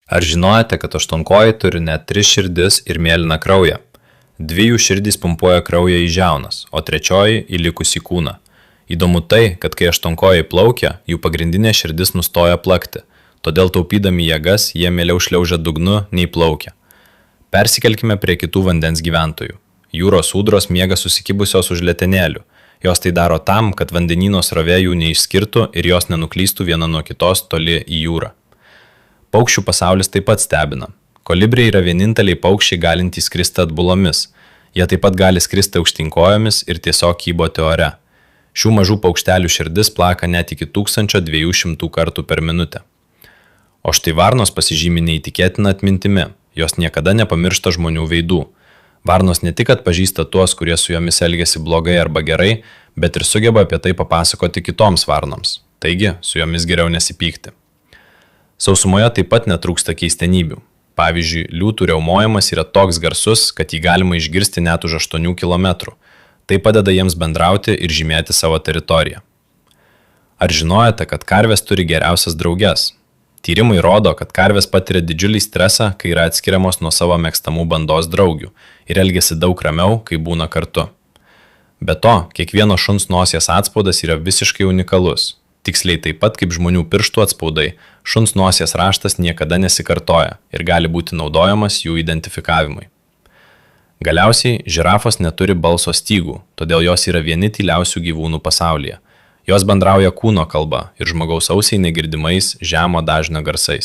Ar žinojate, kad aštuonkojai turi net 3 širdis ir mėlyną kraują? 2 jų širdys pumpuoja kraują į žiaunas, o 3 į likusį kūną. Įdomu tai, kad kai aštuonkojai plaukia, jų pagrindinė širdis nustoja plakti, todėl taupydami jėgas jie mieliau šliaužia dugnu nei plaukia. Persikelkime prie kitų vandens gyventojų. Jūros ūdros miega susikibusios už letenėlių. Jos tai daro tam, kad vandenyno srovė jų neišskirtų ir jos nenuklystų viena nuo kitos toli į jūrą. Paukščių pasaulis taip pat stebina. Kolibriai yra vieninteliai paukščiai galintys skristi atbulomis. Jie taip pat gali skristi aukštyn kojomis ir tiesiog kyboti ore. Šių mažų paukštelių širdis plaka net iki 1200 kartų per minutę. O štai varnos pasižymi neįtikėtina atmintimi. Jos niekada nepamiršta žmonių veidų. Varnos ne tik atpažįsta tuos, kurie su jomis elgiasi blogai arba gerai, bet ir sugeba apie tai papasakoti kitoms varnoms. Taigi, su jomis geriau nesipykti. Sausumoje taip pat netrūksta keistenybių. Pavyzdžiui, liūtų riaumojimas yra toks garsus, kad jį galima išgirsti net už 8 km. Tai padeda jiems bendrauti ir žymėti savo teritoriją. Ar žinojate, kad karvės turi geriausias drauges? Tyrimai rodo, kad karvės patiria didžiulį stresą, kai yra atskiriamos nuo savo mėgstamų bandos draugių ir elgiasi daug ramiau, kai būna kartu. Be to, kiekvieno šuns nosies atspaudas yra visiškai unikalus. Tiksliai taip pat kaip žmonių pirštų atspaudai, šuns nosies raštas niekada nesikartoja ir gali būti naudojamas jų identifikavimui. Galiausiai, žirafos neturi balso stygų, todėl jos yra vieni tyliausių gyvūnų pasaulyje. Jos bendrauja kūno kalba ir žmogaus ausiai negirdimais žemo dažnio garsais.